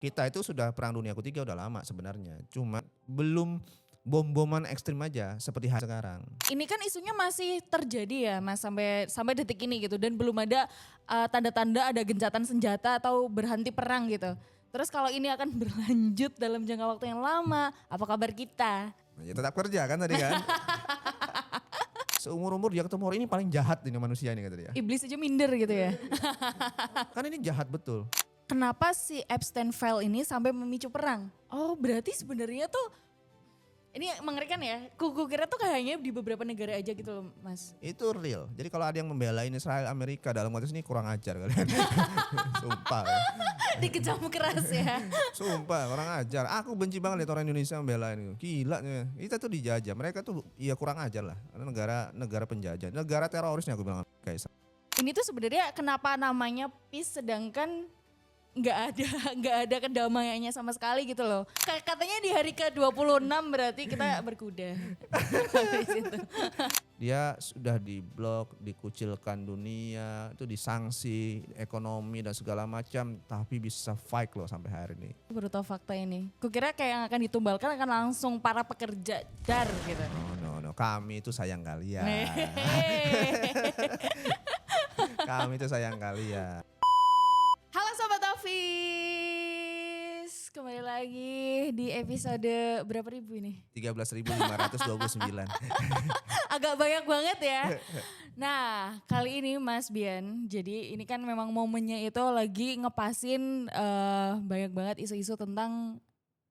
Kita itu sudah perang dunia ketiga udah lama sebenarnya. Cuma belum bom-boman ekstrim aja seperti sekarang. Ini kan isunya masih terjadi ya Mas sampai detik ini gitu dan belum ada tanda-tanda ada gencatan senjata atau berhenti perang gitu. Terus kalau ini akan berlanjut dalam jangka waktu yang lama, apa kabar kita? Ya tetap kerja kan tadi kan. Seumur-umur dia ketemu orang ini paling jahat ini manusia ini kata dia. Iblis aja minder gitu ya. Kan ini jahat betul. Kenapa si Epstein file ini sampai memicu perang? Oh berarti sebenarnya tuh ini mengerikan ya. Kuku kira tuh kayaknya di beberapa negara aja gitu loh Mas. Itu real. Jadi kalau ada yang membelain Israel Amerika dalam konteks ini kurang ajar kalian. Sumpah. Ya. Dikecam keras ya. Sumpah kurang ajar. Aku benci banget lihat orang Indonesia membelain itu. Gila nih. Kita tuh dijajah. Mereka tuh ya kurang ajar lah. Negara penjajah. Negara terorisnya aku bilang guys. Ini tuh sebenarnya kenapa namanya peace sedangkan nggak ada kedamaiannya sama sekali gitu loh. Katanya di hari ke-26 berarti kita berkuda. Di situ. Dia sudah diblok, dikucilkan dunia, itu disanksi ekonomi dan segala macam, tapi bisa fight loh sampai hari ini. Baru tahu fakta ini. Kukira kayak yang akan ditumbalkan akan langsung para pekerja dar gitu. No, kami itu sayang kalian. Kami itu sayang kalian. Halo Sobat Office, kembali lagi di episode berapa ribu ini? 13.529. Agak banyak banget ya. Nah kali ini Mas Bian, jadi ini kan memang momennya itu lagi ngepasin banyak banget isu-isu tentang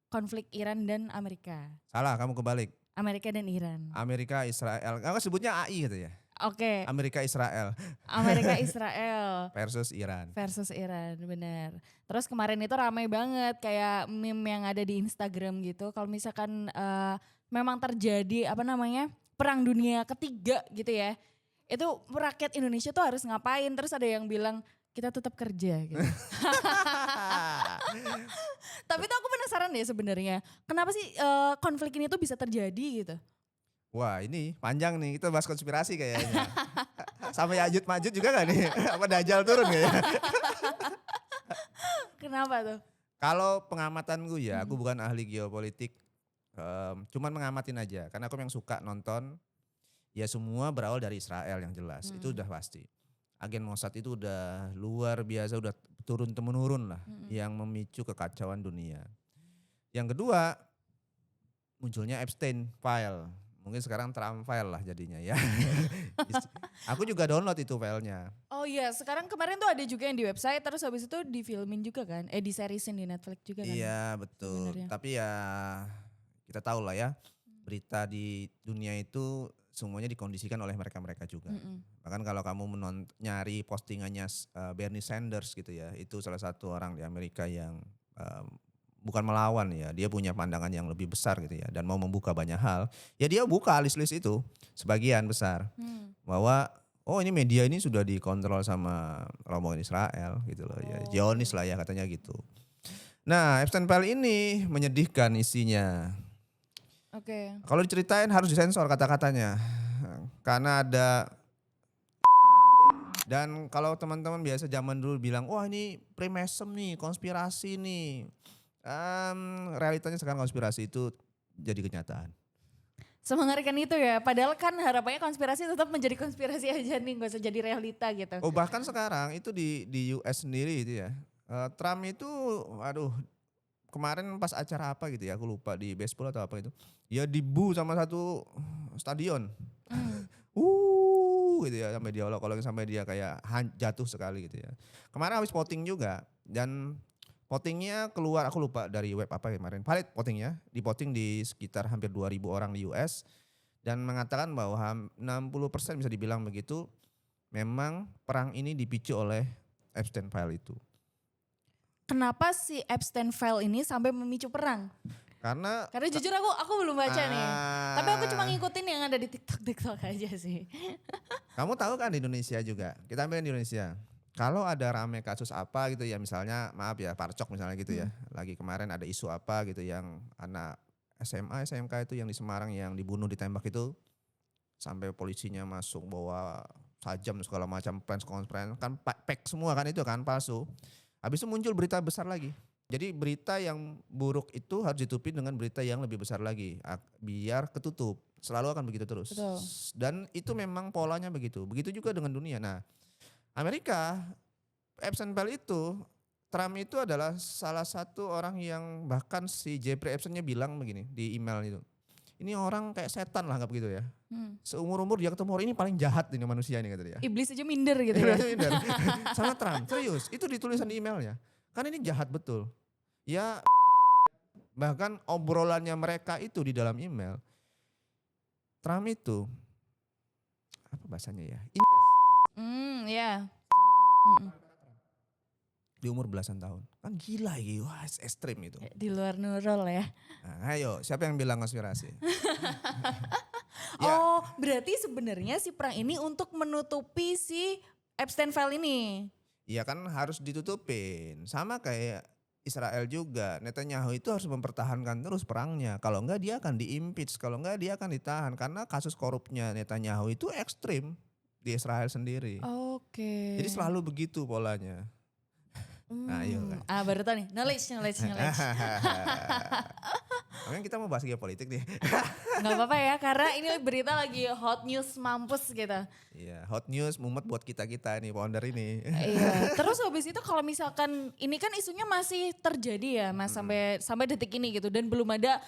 konflik Iran dan Amerika. Salah, kamu kebalik. Amerika dan Iran. Amerika, Israel, kamu sebutnya AI gitu ya? Oke. Amerika, Israel. Amerika Israel. Versus Iran. Versus Iran, benar. Terus kemarin itu ramai banget kayak meme yang ada di Instagram gitu. Kalau misalkan memang terjadi perang dunia ketiga gitu ya. Itu rakyat Indonesia tuh harus ngapain. Terus ada yang bilang kita tetap kerja gitu. Tapi tuh aku penasaran deh sebenarnya. Kenapa sih konflik ini tuh bisa terjadi gitu? Wah ini panjang nih, kita bahas konspirasi kayaknya. Sampai Yajud Majud juga gak nih? Apa Dajjal turun kayaknya? Kenapa tuh? Kalau pengamatan gue ya, aku bukan ahli geopolitik. Cuman mengamatin aja, karena aku yang suka nonton. Ya semua berawal dari Israel yang jelas, itu udah pasti. Agen Mossad itu udah luar biasa, udah turun-temurun lah. Yang memicu kekacauan dunia. Yang kedua, munculnya Epstein file. Mungkin sekarang Trump file lah jadinya ya. Aku juga download itu filenya. Oh iya, sekarang kemarin tuh ada juga yang di website, terus habis itu difilmin juga kan? Diserisin di Netflix juga kan? Iya betul, sebenarnya. Tapi ya kita tahu lah ya, berita di dunia itu semuanya dikondisikan oleh mereka-mereka juga. Bahkan kalau kamu nyari postingannya Bernie Sanders gitu ya, itu salah satu orang di Amerika yang bukan melawan ya, dia punya pandangan yang lebih besar gitu ya dan mau membuka banyak hal. Ya dia buka list-list itu sebagian besar bahwa oh ini media ini sudah dikontrol sama rombongan Israel gitu loh ya, Zionis lah ya katanya gitu. Nah Epstein file ini menyedihkan isinya. Oke. Kalau diceritain harus disensor kata-katanya karena ada. Dan kalau teman-teman biasa zaman dulu bilang wah ini Freemason nih, konspirasi nih. Realitanya sekarang konspirasi itu jadi kenyataan. Semengerikan itu ya, padahal kan harapannya konspirasi tetap menjadi konspirasi aja nih, gak usah jadi realita gitu. Oh bahkan sekarang itu di US sendiri itu ya, Trump itu aduh kemarin pas acara apa gitu ya, aku lupa di baseball atau apa itu, ya dibu sama satu stadion. Gitu ya sampai dia olok-olok sampai dia kayak jatuh sekali gitu ya. Kemarin habis voting juga dan votingnya keluar, aku lupa dari web apa kemarin. Valid votingnya, di-voting di sekitar hampir 2.000 orang di US. Dan mengatakan bahwa 60% bisa dibilang begitu, memang perang ini dipicu oleh Epstein file itu. Kenapa si Epstein file ini sampai memicu perang? Karena jujur aku belum baca nih. Tapi aku cuma ngikutin yang ada di TikTok aja sih. Kamu tahu kan di Indonesia juga, kita ambil di Indonesia. Kalau ada rame kasus apa gitu ya misalnya maaf ya Parcok misalnya gitu ya. Lagi kemarin ada isu apa gitu yang anak SMA, SMK itu yang di Semarang yang dibunuh ditembak itu. Sampai polisinya masuk bawa sajam segala macam press conference. Kan fake semua kan itu kan palsu. Habis itu muncul berita besar lagi. Jadi berita yang buruk itu harus ditutupi dengan berita yang lebih besar lagi, biar ketutup. Selalu akan begitu terus. Betul. Dan itu memang polanya begitu. Begitu juga dengan dunia. Nah, Amerika, Epstein File itu, Trump itu adalah salah satu orang yang bahkan si Jeffrey Epstein-nya bilang begini di email itu. Ini orang kayak setan lah, anggap gitu ya. Seumur-umur dia ketemu orang ini paling jahat ini manusia ini, kata dia. Iblis aja minder gitu ya. Sama Trump, serius. Itu ditulisan di emailnya. Karena ini jahat betul. Ya bahkan obrolannya mereka itu di dalam email. Trump itu, apa bahasanya ya? Ya. Di umur belasan tahun. Kan gila ya, wah ekstrim itu. Di luar Nurul ya. Nah, ayo, siapa yang bilang konspirasi? Ya. Oh, berarti sebenarnya si perang ini untuk menutupi si Epstein File ini. Iya kan harus ditutupin. Sama kayak Israel juga. Netanyahu itu harus mempertahankan terus perangnya. Kalau enggak dia akan diimpeach, kalau enggak dia akan ditahan. Karena kasus korupnya Netanyahu itu ekstrim di Israel sendiri. Oke. Jadi selalu begitu polanya. Nah, iya kan. Baru tau nih, knowledge. Memang kita mau bahas geopolitik nih. Gak apa-apa ya, karena ini berita lagi hot news mampus gitu. Iya, hot news mumet buat kita-kita nih, founder ini. Iya, terus habis itu kalau misalkan ini kan isunya masih terjadi ya Mas sampai detik ini gitu. Dan belum ada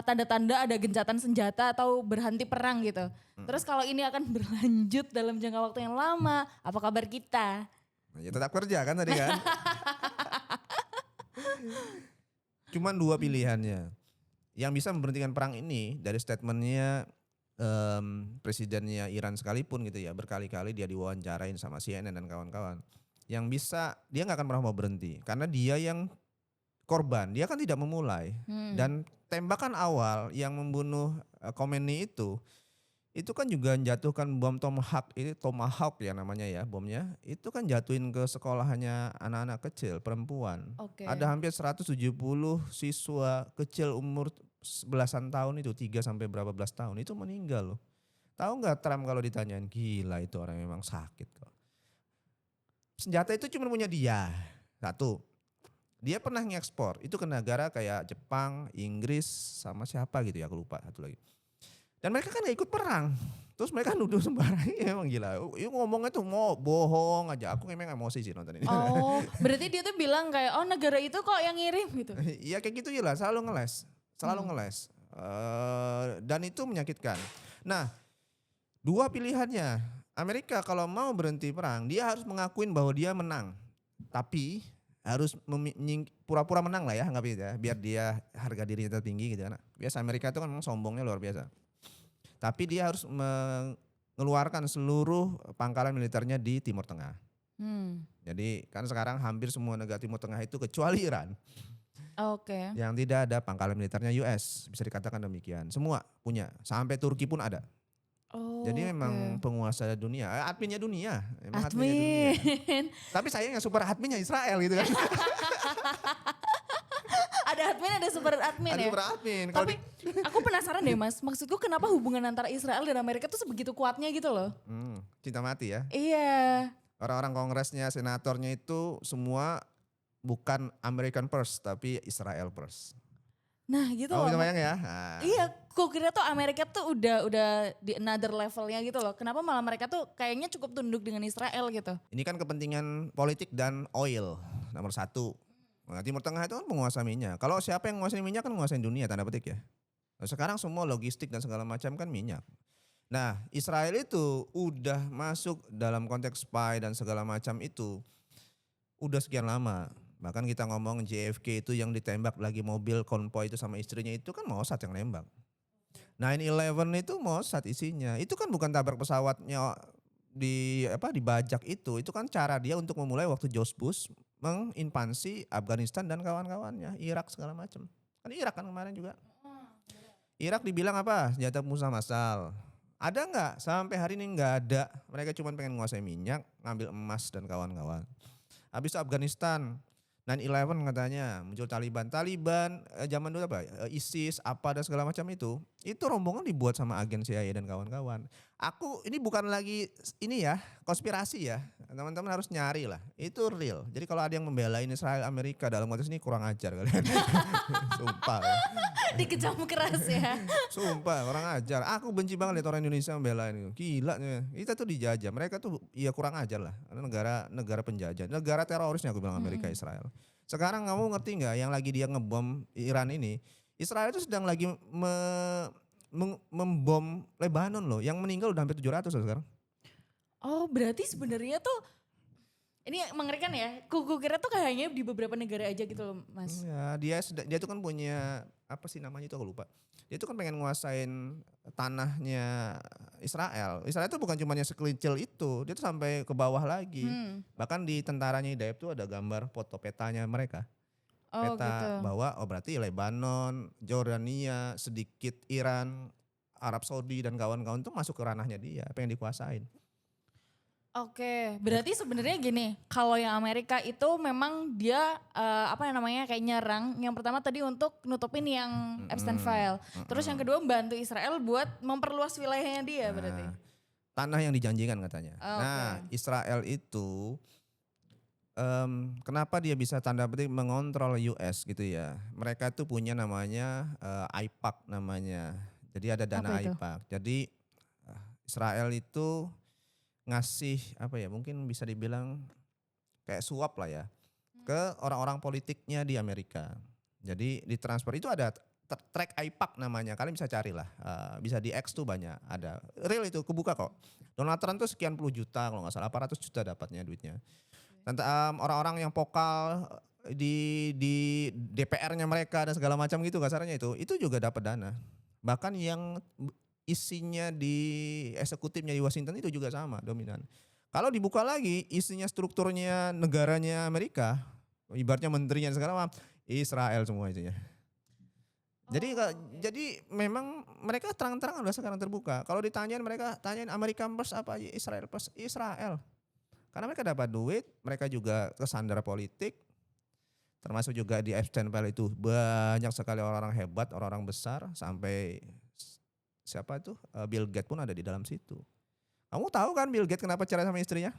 tanda-tanda ada gencatan senjata atau berhenti perang gitu. Terus kalau ini akan berlanjut dalam jangka waktu yang lama, apa kabar kita? Ya tetap kerja kan tadi kan. Cuman dua pilihannya. Yang bisa memberhentikan perang ini dari statementnya presidennya Iran sekalipun gitu ya. Berkali-kali dia diwawancarain sama CNN dan kawan-kawan. Yang bisa, dia gak akan pernah mau berhenti. Karena dia yang korban, dia kan tidak memulai. Dan tembakan awal yang membunuh Khomeini itu kan juga menjatuhkan bom Tomahawk ya namanya ya bomnya. Itu kan jatuhin ke sekolahannya anak-anak kecil, perempuan. Oke. Ada hampir 170 siswa kecil umur belasan tahun itu, 3 sampai berapa belas tahun itu meninggal loh. Tahu nggak Trump kalau ditanyain, gila itu orang memang sakit kok. Senjata itu cuma punya dia. Satu, dia pernah ngekspor itu ke negara kayak Jepang, Inggris sama siapa gitu ya, aku lupa satu lagi. Dan mereka kan gak ikut perang. Terus mereka nuduh sembarangan, emang gila. Yuk ngomongnya tuh mau bohong aja. Aku memang emosi sih nonton ini. Oh, berarti dia tuh bilang kayak negara itu kok yang ngirim gitu. Iya kayak gitu lah, selalu ngeles. Dan itu menyakitkan. Nah, dua pilihannya. Amerika kalau mau berhenti perang, dia harus mengakuin bahwa dia menang. Tapi harus pura-pura menang lah ya, anggap itu ya. Biar dia harga dirinya tertinggi gitu kan. Biasa Amerika itu kan memang sombongnya luar biasa. Tapi dia harus mengeluarkan seluruh pangkalan militernya di Timur Tengah. Jadi kan sekarang hampir semua negara Timur Tengah itu kecuali Iran. Oke. Yang tidak ada pangkalan militernya US, bisa dikatakan demikian. Semua punya, sampai Turki pun ada. Jadi memang penguasa dunia, adminnya dunia. Memang adminnya dunia. Tapi sayangnya super adminnya Israel gitu kan. Ada admin, ada super admin ya. Super admin. Tapi aku penasaran deh Mas, maksudku kenapa hubungan antara Israel dan Amerika tuh sebegitu kuatnya gitu loh. Cinta mati ya. Iya. Orang-orang kongresnya, senatornya itu semua bukan American first tapi Israel first. Nah gitu loh. loh. Bayang ya. Nah. Iya, kok kira tuh Amerika tuh udah di another levelnya gitu loh. Kenapa malah mereka tuh kayaknya cukup tunduk dengan Israel gitu. Ini kan kepentingan politik dan oil nomor satu. Nah, Timur Tengah itu kan penguasa minyak. Kalau siapa yang menguasai minyak kan menguasai dunia tanda petik ya. Nah, sekarang semua logistik dan segala macam kan minyak. Nah Israel itu udah masuk dalam konteks spy dan segala macam itu udah sekian lama. Bahkan kita ngomong JFK itu yang ditembak lagi mobil konvoy itu sama istrinya itu kan Mossad yang nembak. 9/11 itu Mossad isinya. Itu kan bukan tabrak pesawatnya dibajak itu kan cara dia untuk memulai waktu George Bush menginvasi Afghanistan dan kawan-kawannya, Irak segala macam. Kan Irak kan kemarin juga. Irak dibilang apa? Senjata musnah massal. Ada nggak? Sampai hari ini nggak ada. Mereka cuma pengen menguasai minyak, ngambil emas dan kawan-kawan. Habis itu Afghanistan, 9/11 katanya muncul Taliban zaman dulu apa? ISIS apa dan segala macam itu Itu rombongan dibuat sama agen CIA dan kawan-kawan. Ini bukan lagi ini ya, konspirasi ya. Teman-teman harus nyari lah. Itu real. Jadi kalau ada yang membelain Israel Amerika dalam konteks ini kurang ajar kalian. Sumpah ya. Dikecam keras ya. Sumpah kurang ajar. Aku benci banget lihat orang Indonesia membelain itu. Gila nih. Kita tuh dijajah. Mereka tuh ya kurang ajar lah. Karena negara penjajah. Negara terorisnya aku bilang Amerika Israel. Sekarang kamu ngerti nggak yang lagi dia ngebom Iran ini? Israel itu sedang lagi membom Lebanon loh. Yang meninggal udah hampir 700 loh sekarang. Oh berarti sebenarnya tuh ini mengerikan ya. Kuku kira tuh kayaknya di beberapa negara aja gitu loh Mas. Ya, dia tuh kan punya apa sih namanya itu aku lupa. Dia tuh kan pengen nguasain tanahnya Israel. Israel itu bukan cuma yang sekecil itu, dia tuh sampai ke bawah lagi. Bahkan di tentaranya Hidayat tuh ada gambar foto petanya mereka. Oh Peta gitu. bahwa berarti Lebanon, Jordania, sedikit Iran, Arab Saudi dan kawan-kawan tuh masuk ke ranahnya dia, pengen dikuasain. Oke, berarti sebenarnya gini, kalau yang Amerika itu memang dia apa yang namanya kayak nyerang. Yang pertama tadi untuk nutupin yang Epstein File. Terus yang kedua bantu Israel buat memperluas wilayahnya dia berarti. Tanah yang dijanjikan katanya. Oh, Nah, oke. Israel itu kenapa dia bisa tanda petik mengontrol US gitu ya? Mereka tuh punya namanya AIPAC namanya. Jadi ada dana Apa itu? AIPAC. Jadi Israel itu ngasih apa ya? Mungkin bisa dibilang kayak suap lah ya ke orang-orang politiknya di Amerika. Jadi ditransfer itu ada track AIPAC namanya. Kalian bisa carilah. Bisa di X tuh banyak ada. Real itu kebuka kok. Donald Trump tuh sekian puluh juta kalau nggak salah 800 juta dapatnya duitnya. Dan orang-orang yang vokal di DPR-nya mereka dan segala macam gitu kasarnya itu juga dapat dana. Bahkan yang isinya di eksekutifnya di Washington itu juga sama dominan. Kalau dibuka lagi isinya strukturnya negaranya Amerika, ibaratnya menterinya sekarang Israel semua isinya. Jadi memang mereka terang-terangan udah sekarang terbuka. Kalau ditanyain mereka tanyain Amerika first apa Israel first? Israel. Karena mereka dapat duit, mereka juga kesandar politik, termasuk juga di Epstein File itu banyak sekali orang-orang hebat, orang-orang besar, sampai siapa itu Bill Gates pun ada di dalam situ. Kamu tahu kan Bill Gates kenapa cerai sama istrinya?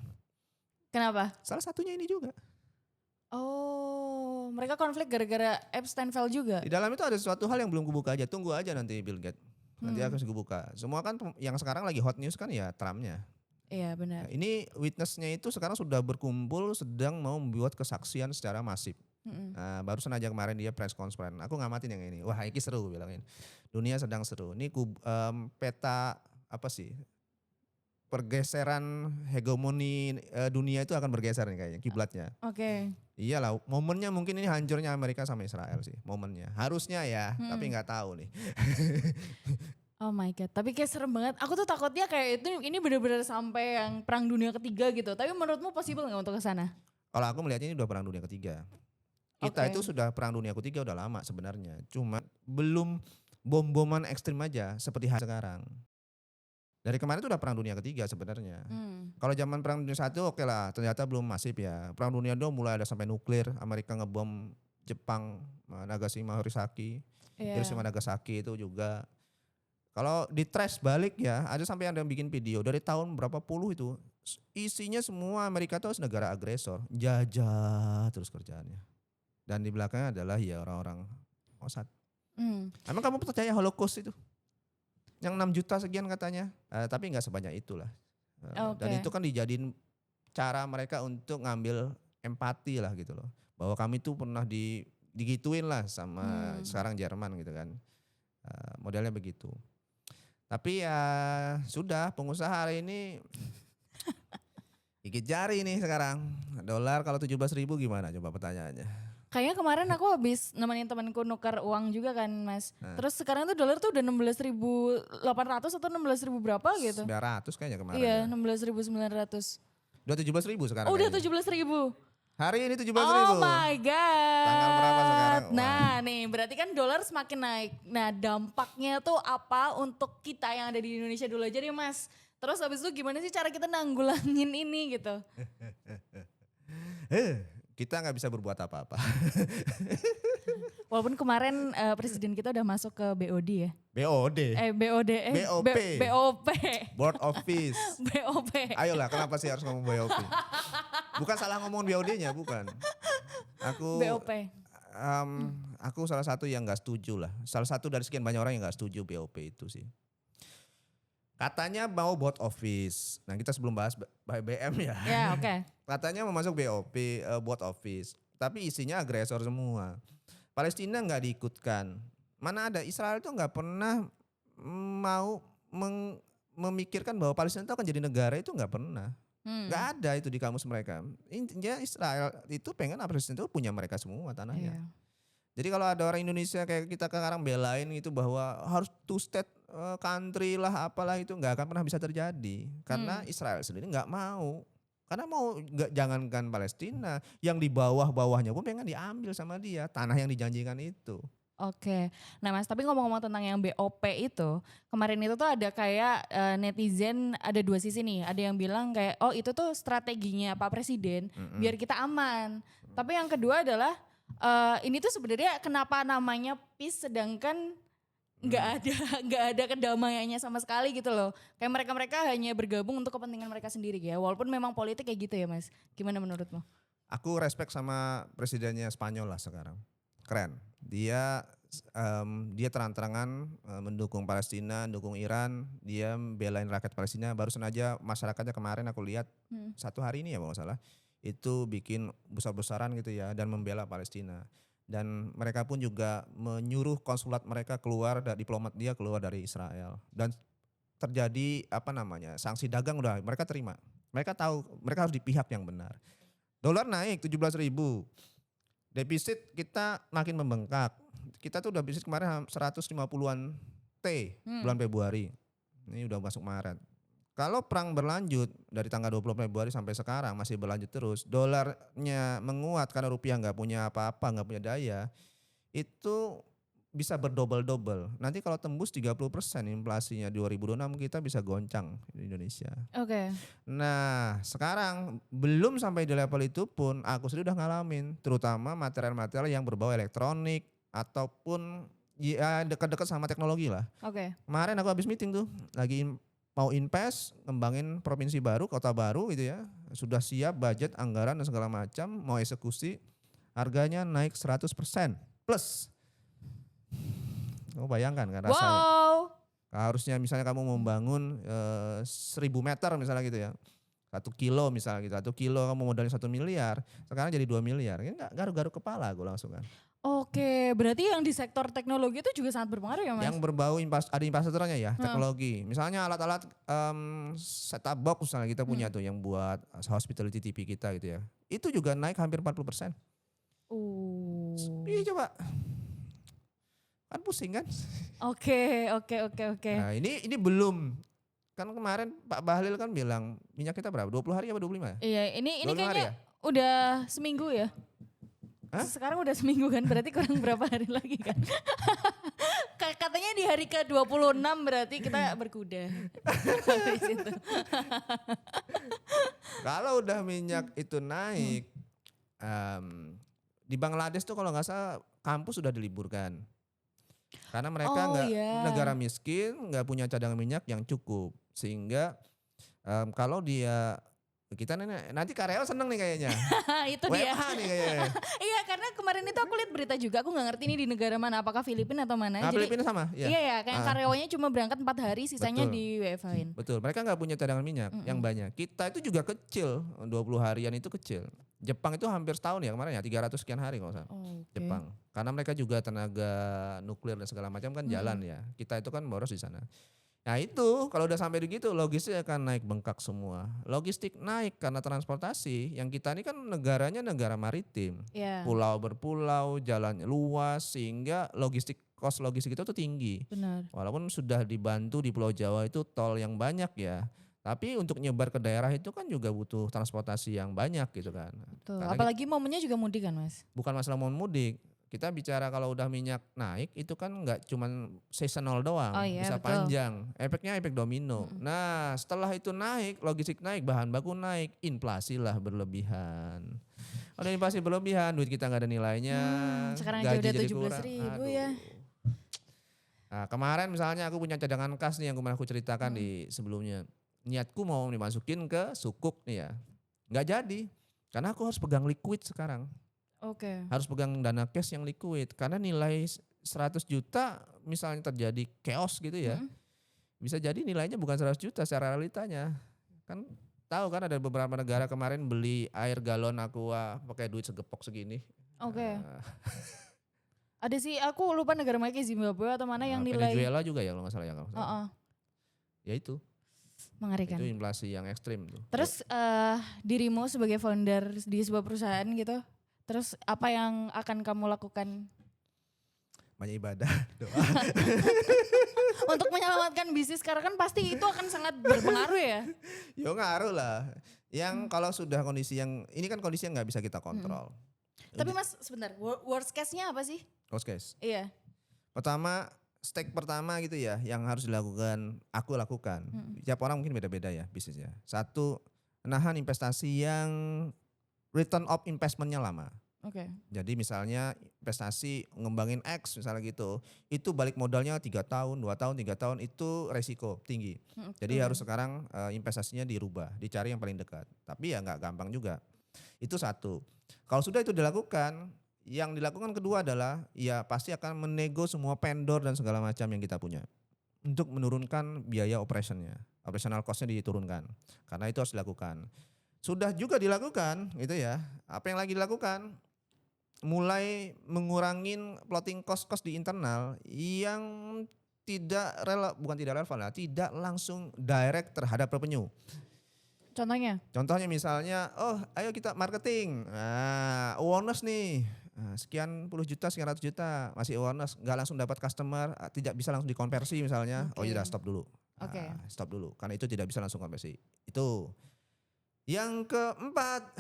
Kenapa? Salah satunya ini juga. Oh, mereka konflik gara-gara Epstein File juga. Di dalam itu ada sesuatu hal yang belum kubuka aja, tunggu aja nanti Bill Gates. Nanti aku harus buka. Semua kan yang sekarang lagi hot news kan ya Trumpnya. Iya benar. Nah, ini witnessnya itu sekarang sudah berkumpul sedang mau membuat kesaksian secara masif. Nah, barusan aja kemarin dia press conference. Aku ngamatin yang ini. Wah ini seru bilangin. Dunia sedang seru. Ini peta apa sih? Pergeseran hegemoni dunia itu akan bergeser nih kayaknya kiblatnya. Oke. Iyalah momennya mungkin ini hancurnya Amerika sama Israel sih momennya. Harusnya ya tapi nggak tahu nih. Oh my god, tapi kayak serem banget. Aku tuh takutnya kayak itu ini benar-benar sampai yang perang dunia ketiga gitu. Tapi menurutmu possible nggak untuk ke sana? Kalau aku melihatnya ini udah perang dunia ketiga. Kita Oke. itu sudah perang dunia ketiga udah lama sebenarnya. Cuma belum bom-boman ekstrim aja seperti sekarang. Dari kemarin itu udah perang dunia ketiga sebenarnya. Kalau zaman perang dunia satu oke lah, ternyata belum masif ya. Perang dunia dua mulai ada sampai nuklir, Amerika ngebom Jepang, Nagasaki, Hiroshima Nagasaki itu juga. Kalau di trace balik ya, ada sampai ada yang bikin video dari tahun berapa puluh itu. Isinya semua Amerika itu negara agresor, jajah terus kerjaannya. Dan di belakangnya adalah ya orang-orang Mossad. Emang kamu percaya Holocaust itu? Yang 6 juta sekian katanya, tapi nggak sebanyak itulah. Dan itu kan dijadiin cara mereka untuk ngambil empati lah gitu loh. Bahwa kami tuh pernah digituin lah sama sekarang Jerman gitu kan. Modelnya begitu. Tapi ya sudah pengusaha hari ini gigit jari nih sekarang. Dolar kalau 17.000 gimana coba pertanyaannya. Kayaknya kemarin aku habis nemenin temanku nukar uang juga kan Mas. Terus sekarang tuh dolar tuh udah 16.800 atau 16.000 berapa gitu. 900 kayaknya kemarin. Iya, Ya. 16.900. Udah 17.000 sekarang. Oh, udah kayaknya. 17.000. Hari ini 17.000. Oh my god. Tanggal berapa sekarang? Wah. Nah nih berarti kan dolar semakin naik. Nah dampaknya tuh apa untuk kita yang ada di Indonesia dulu aja deh Mas. Terus habis itu gimana sih cara kita nanggulangin ini gitu. kita nggak bisa berbuat apa-apa. Walaupun kemarin presiden kita udah masuk ke BOD ya. BOD, BOD, BOP. BOP. Board Office. BOP. Ayolah, kenapa sih harus ngomong BOP? Bukan salah ngomong BOD-nya, bukan. BOP. Aku salah satu yang nggak setuju lah. Salah satu dari sekian banyak orang yang nggak setuju BOP itu sih. Katanya mau board office. Nah kita sebelum bahas BM ya. Ya oke. Katanya mau masuk BOP, board office. Tapi isinya agresor semua. Palestina nggak diikutkan. Mana ada, Israel itu nggak pernah mau memikirkan bahwa Palestina itu akan jadi negara, itu nggak pernah. Nggak ada itu di kamus mereka. Intinya Israel itu pengen Palestina itu punya mereka semua tanahnya. Iya. Jadi kalau ada orang Indonesia kayak kita sekarang belain gitu bahwa harus two state country lah apalah, itu nggak akan pernah bisa terjadi. Karena Israel sendiri nggak mau. Karena mau jangankan Palestina, yang di bawah-bawahnya pun pengen diambil sama dia, tanah yang dijanjikan itu. Oke, nah Mas, tapi ngomong-ngomong tentang yang BOP itu, kemarin itu tuh ada kayak netizen ada dua sisi nih, ada yang bilang kayak oh itu tuh strateginya Pak Presiden biar kita aman. Tapi yang kedua adalah ini tuh sebenarnya kenapa namanya peace sedangkan nggak ada kedamaiannya sama sekali gitu loh. Kayak mereka hanya bergabung untuk kepentingan mereka sendiri ya. Walaupun memang politik kayak gitu ya Mas. Gimana menurutmu? Aku respect sama presidennya Spanyol lah sekarang. Keren. Dia terang-terangan mendukung Palestina, mendukung Iran, dia belain rakyat Palestina. Barusan aja masyarakatnya kemarin aku lihat 1 hari ini ya kalau nggak salah, itu bikin besar-besaran gitu ya dan membela Palestina. Dan mereka pun juga menyuruh konsulat mereka keluar, diplomat dia keluar dari Israel. Dan terjadi sanksi dagang udah mereka terima. Mereka tahu mereka harus di pihak yang benar. Dolar naik 17.000. Defisit kita makin membengkak. Kita tuh udah defisit kemarin 150-an T bulan Februari. Ini udah masuk Maret. Kalau perang berlanjut dari tanggal 20 Februari sampai sekarang masih berlanjut terus, dolarnya menguat karena rupiah nggak punya apa-apa, nggak punya daya, itu bisa berdobel-dobel. Nanti kalau tembus 30% inflasinya 2026 kita bisa goncang di Indonesia. Oke. Nah sekarang belum sampai di level itu pun aku sendiri udah ngalamin, terutama material-material yang berbau elektronik ataupun ya dekat-dekat sama teknologi lah. Oke. Kemarin aku habis meeting tuh, lagi mau invest, ngembangin provinsi baru, kota baru gitu ya. Sudah siap budget, anggaran dan segala macam, mau eksekusi, harganya naik 100% plus. Kamu bayangkan kan rasanya. Wow. Harusnya misalnya kamu mau membangun 1000 meter misalnya gitu ya. 1 kilo misalnya gitu, 1 kilo kamu modalnya 1 miliar, sekarang jadi 2 miliar. Ini gak garuk-garuk kepala gue langsung kan. Oke, berarti yang di sektor teknologi itu juga sangat berpengaruh ya Mas? Yang berbau ada infrastrukturnya ya, teknologi. Misalnya alat-alat set-top box misalnya kita punya tuh yang buat hospitality TV kita gitu ya. Itu juga naik hampir 40%. Iya coba. Kan pusing kan? Oke. Nah ini belum. Kan kemarin Pak Bahlil kan bilang minyak kita berapa? 20 hari apa 25 ya? Iya, ini 25 hari kayaknya ya? udah seminggu ya. Hah? Sekarang udah seminggu kan, berarti kurang berapa hari lagi kan. Katanya di hari ke-26 berarti kita berkuda. Di situ. Kalau udah minyak itu naik, di Bangladesh tuh kalau nggak salah kampus sudah diliburkan. Karena mereka negara miskin, nggak punya cadangan minyak yang cukup. Sehingga kalau dia, kita nanti karyawan seneng nih kayaknya. Itu dia. WFH nih kayaknya. Iya, karena kemarin itu aku lihat berita juga, aku nggak ngerti ini di negara mana, apakah Filipina atau mana. Nah, Jadi Filipina sama. Ya. Iya, kayak karyawannya cuma berangkat 4 hari, sisanya Betul. di WFH-in. Betul, mereka nggak punya cadangan minyak yang banyak. Kita itu juga kecil, 20 harian itu kecil. Jepang itu hampir setahun ya kemarin ya, 300 sekian hari kalau nggak salah. Jepang. Karena mereka juga tenaga nuklir dan segala macam kan jalan ya. Kita itu kan boros di sana. Nah itu kalau udah sampai begitu logistik akan naik bengkak semua. Logistik naik karena transportasi. Yang kita ini kan negaranya negara maritim. Yeah. Pulau berpulau, jalannya luas sehingga cost logistik itu tuh tinggi. Benar. Walaupun sudah dibantu di Pulau Jawa itu tol yang banyak ya. Tapi untuk nyebar ke daerah itu kan juga butuh transportasi yang banyak gitu kan. Betul. Apalagi momennya juga mudik kan Mas? Bukan masalah mau mudik. Kita bicara kalau udah minyak naik itu kan nggak cuman seasonal doang, bisa betul. panjang. Efeknya efek domino. Nah setelah itu naik, logistik naik, bahan baku naik, inflasi lah berlebihan. Kalau inflasi berlebihan, duit kita nggak ada nilainya, Sekarang aja gaji udah jadi 17.000 kurang. ya. Nah, kemarin misalnya aku punya cadangan kas nih yang kemarin aku ceritakan di sebelumnya. Niatku mau dimasukin ke sukuk nih ya. Nggak jadi. Karena aku harus pegang liquid sekarang. Oke. Harus pegang dana cash yang liquid. Karena nilai 100 juta misalnya terjadi chaos gitu ya. Bisa jadi nilainya bukan 100 juta secara realitanya. Kan tahu kan ada beberapa negara kemarin beli air galon aqua pakai duit segepok segini. Oke. Nah, Ada sih, aku lupa negara mana, kayak Zimbabwe atau mana yang nilai. Venezuela juga ya kalau nggak salah ya. Kalau nggak salah. Heeh, Ya itu mengerikan. inflasi yang ekstrim tuh. Terus dirimu sebagai founder di sebuah perusahaan gitu, terus apa yang akan kamu lakukan Banyak ibadah, doa. untuk menyelamatkan bisnis? Karena kan pasti itu akan sangat berpengaruh ya. Yo ngaruh lah. Yang kalau sudah kondisi yang ini kan kondisi yang nggak bisa kita kontrol. Tapi Mas sebentar, worst case-nya apa sih? Worst case. Iya. Pertama, step pertama gitu ya yang harus dilakukan, aku lakukan. Tiap orang mungkin beda-beda ya bisnisnya. Satu, nahan investasi yang return of investment-nya lama. Oke. Jadi misalnya investasi ngembangin X misalnya gitu, itu balik modalnya 3 tahun, 2 tahun, 3 tahun itu resiko tinggi. Jadi harus sekarang investasinya dirubah, dicari yang paling dekat. Tapi ya nggak gampang juga. Itu satu. Kalau sudah itu dilakukan, yang dilakukan kedua adalah ya pasti akan menego semua vendor dan segala macam yang kita punya. Untuk menurunkan biaya operationnya, operational cost-nya diturunkan. Karena itu harus dilakukan. Sudah juga dilakukan gitu ya. Apa yang lagi dilakukan? Mulai mengurangin plotting cost di internal yang bukan tidak relevan lah, tidak langsung direct terhadap revenue. Contohnya misalnya, oh ayo kita marketing, awareness nih, sekian puluh juta, sekian ratus juta, masih awareness, nggak langsung dapat customer, tidak bisa langsung dikonversi misalnya, oh ya stop dulu. Stop dulu, karena itu tidak bisa langsung konversi. Itu. Yang keempat,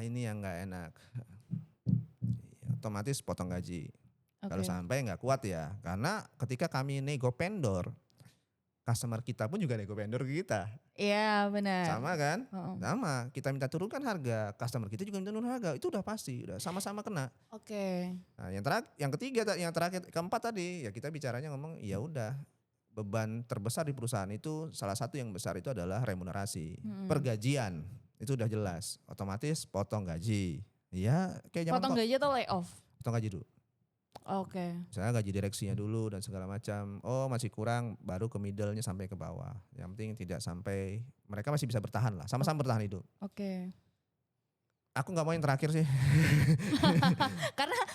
ini yang nggak enak. Otomatis potong gaji. Kalau sampai nggak kuat ya, karena ketika kami nego vendor, customer kita pun juga nego vendor ke kita. Iya benar. Sama kan? Sama, kita minta turunkan harga, customer kita juga minta turun harga, itu udah pasti, udah sama-sama kena. Oke. Nah, yang terakhir, keempat tadi, ya kita bicaranya ngomong, ya udah beban terbesar di perusahaan itu salah satu yang besar itu adalah remunerasi, pergajian, itu udah jelas, otomatis potong gaji. Ya kayak Potong gaji atau layoff? Potong gaji dulu. Oke. Misalnya gaji direksinya dulu dan segala macam. Oh masih kurang, baru ke middle-nya sampai ke bawah. Yang penting tidak sampai, mereka masih bisa bertahan lah, sama-sama bertahan hidup. Oke. Aku nggak mau yang terakhir sih.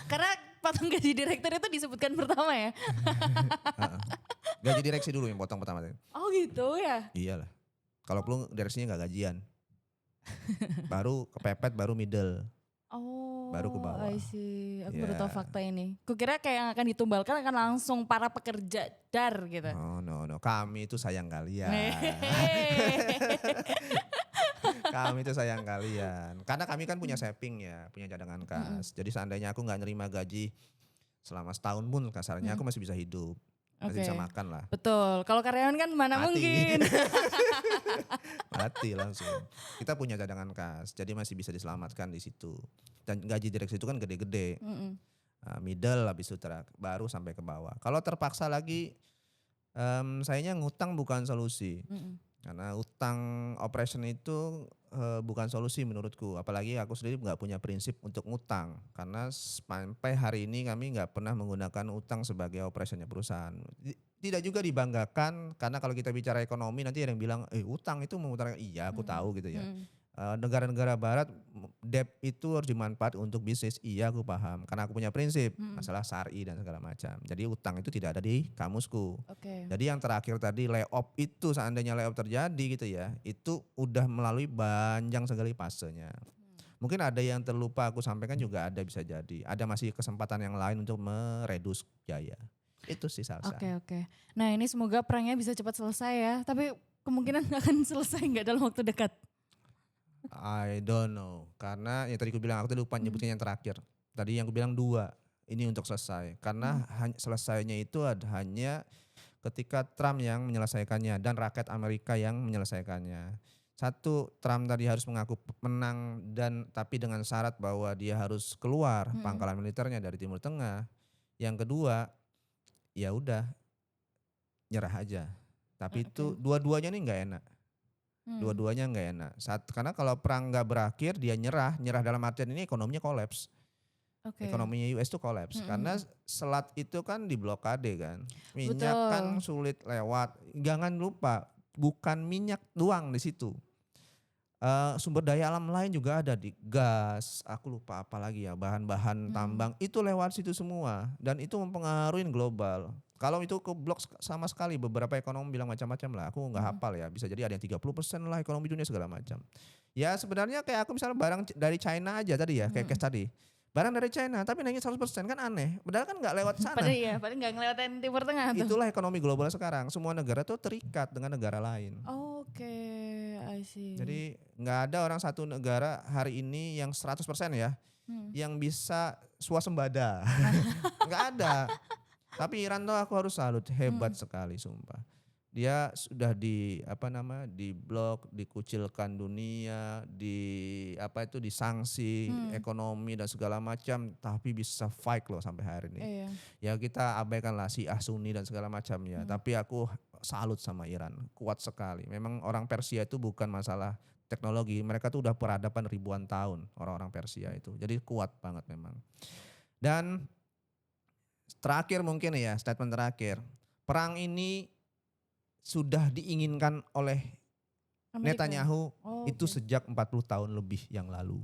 karena potong gaji direktur itu disebutkan pertama ya. Gaji direksi dulu yang potong pertama. Oh gitu ya. Iyalah. Kalau perlu direksinya nggak gajian. Baru kepepet, baru middle. Oh, baru ke bawah. I see. Aku baru tahu fakta ini. Kukira kayak yang akan ditumbalkan akan langsung para pekerja dar gitu. Oh no, kami itu sayang kalian. Kami itu sayang kalian. Karena kami kan punya saving ya, punya cadangan kas. Jadi seandainya aku nggak nerima gaji selama setahun pun kasarnya aku masih bisa hidup. Masih bisa makan lah. Betul. Kalau karyawan kan mana Mati. mungkin. Mati langsung. Kita punya cadangan kas, jadi masih bisa diselamatkan di situ. Dan gaji direksi itu kan gede-gede. Middle habis itu baru sampai ke bawah. Kalau terpaksa lagi, sayanya ngutang bukan solusi. Karena utang operation itu bukan solusi menurutku. Apalagi aku sendiri nggak punya prinsip untuk ngutang. Karena sampai hari ini kami nggak pernah menggunakan utang sebagai operationnya perusahaan. Tidak juga dibanggakan, karena kalau kita bicara ekonomi nanti ada yang bilang, utang itu mengutarakan, iya aku tahu gitu ya. Negara-negara barat debt itu harus dimanfaat untuk bisnis, iya aku paham. Karena aku punya prinsip, masalah syar'i dan segala macam. Jadi utang itu tidak ada di kamusku. Jadi yang terakhir tadi layoff itu, seandainya layoff terjadi gitu ya, itu udah melalui panjang sekali fasenya. Mungkin ada yang terlupa aku sampaikan juga ada, bisa jadi. Ada masih kesempatan yang lain untuk meredus biaya. Itu sih Salsa. Oke. Nah ini semoga perangnya bisa cepat selesai ya. Tapi kemungkinan akan selesai nggak dalam waktu dekat? I don't know. Karena yang tadi aku bilang, aku tadi lupa nyebutnya yang terakhir. Tadi yang aku bilang 2, ini untuk selesai. Karena selesainya itu hanya ketika Trump yang menyelesaikannya dan rakyat Amerika yang menyelesaikannya. Satu, Trump tadi harus mengaku menang dan tapi dengan syarat bahwa dia harus keluar pangkalan militernya dari Timur Tengah. Yang kedua, ya udah nyerah aja. Tapi itu dua-duanya nih nggak enak. Dua-duanya nggak enak. Karena kalau perang nggak berakhir dia nyerah dalam artian ini ekonominya kolaps. Ekonominya US itu kolaps karena selat itu kan diblokade kan. Minyak kan sulit lewat. Jangan lupa bukan minyak doang di situ. Sumber daya alam lain juga ada di gas, aku lupa apa lagi ya, bahan-bahan tambang itu lewat situ semua dan itu mempengaruhi global. Kalau itu ke blok sama sekali beberapa ekonomi bilang macam-macam lah, aku nggak hafal ya, bisa jadi ada yang 30% lah ekonomi dunia segala macam. Ya sebenarnya kayak aku misalnya barang dari China aja tadi ya, kayak tadi. Barang dari China tapi naiknya 100% kan aneh. Padahal kan nggak lewat sana. Padahal nggak ngelewatin Timur Tengah tuh. Itulah ekonomi global sekarang. Semua negara tuh terikat dengan negara lain. I see. Jadi nggak ada orang satu negara hari ini yang 100% ya, yang bisa swasembada. Nggak ada. Tapi Iran tuh aku harus salut, hebat sekali sumpah. Dia sudah di blok, dikucilkan dunia, disanksi ekonomi dan segala macam, tapi bisa fight loh sampai hari ini. Ya kita abaikanlah Syiah Sunni dan segala macam ya, tapi aku salut sama Iran, kuat sekali. Memang orang Persia itu bukan masalah teknologi, mereka tuh udah peradaban ribuan tahun orang-orang Persia itu. Jadi kuat banget memang. Dan terakhir mungkin ya, statement terakhir. Perang ini sudah diinginkan oleh Netanyahu itu sejak 40 tahun lebih yang lalu.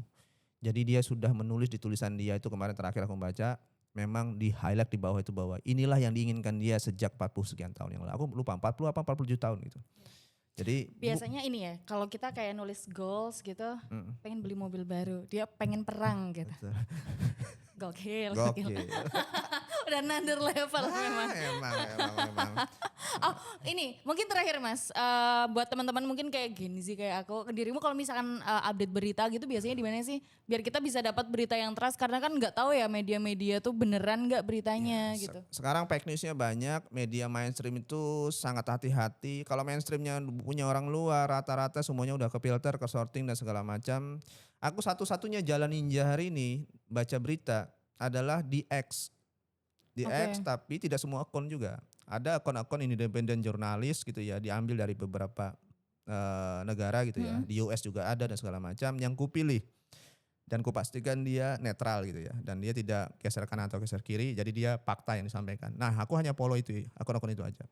Jadi dia sudah menulis di tulisan dia itu kemarin terakhir aku membaca, memang di highlight di bawah itu bahwa inilah yang diinginkan dia sejak 40 sekian tahun yang lalu. Aku lupa 40 apa 47 tahun gitu. Jadi biasanya ini ya, kalau kita kayak nulis goals gitu, pengen beli mobil baru, dia pengen perang gitu. Gokil. Udah another level memang. Emang. Oh ini mungkin terakhir Mas, buat teman-teman mungkin kayak Gen Z kayak aku, ke dirimu kalau misalkan update berita gitu biasanya di mana sih? Biar kita bisa dapat berita yang trust karena kan nggak tahu ya media-media tuh beneran nggak beritanya gitu. Sekarang fake newsnya banyak, media mainstream itu sangat hati-hati. Kalau mainstreamnya punya orang luar rata-rata semuanya udah ke filter, ke sorting dan segala macam. Aku satu-satunya jalan ninja hari ini baca berita adalah di X. Di X tapi tidak semua akun juga. Ada akun-akun independen jurnalis gitu ya, diambil dari beberapa negara gitu ya. Di US juga ada dan segala macam yang kupilih. Dan kupastikan dia netral gitu ya. Dan dia tidak geser kanan atau geser kiri, jadi dia fakta yang disampaikan. Nah aku hanya follow itu, akun-akun itu aja.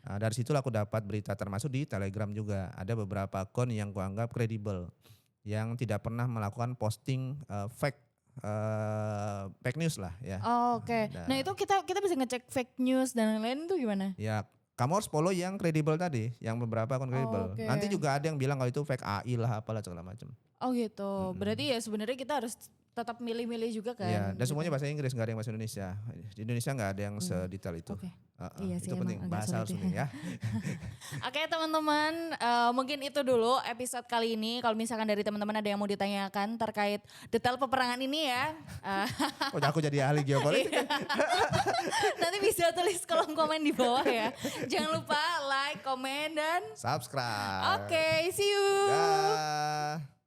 Nah, dari situlah aku dapat berita, termasuk di Telegram juga. Ada beberapa akun yang kuanggap kredibel, yang tidak pernah melakukan posting fake news lah ya. Nah itu kita bisa ngecek fake news dan lain-lain itu gimana? Ya kamu harus follow yang kredibel tadi, yang beberapa akun kredibel. Nanti juga ada yang bilang kalau itu fake AI lah apalah segala macam. Oh gitu. Berarti ya sebenarnya kita harus tetap milih-milih juga kan. Iya, dan semuanya bahasa Inggris, nggak ada yang bahasa Indonesia. Di Indonesia nggak ada yang sedetail itu. Iya sih, itu penting, bahasa harus penting ya. Oke teman-teman, mungkin itu dulu episode kali ini. Kalau misalkan dari teman-teman ada yang mau ditanyakan terkait detail peperangan ini ya. Udah aku jadi ahli geopolitik. Nanti bisa tulis kolom komen di bawah ya. Jangan lupa like, komen, dan subscribe. Oke, see you. Dah.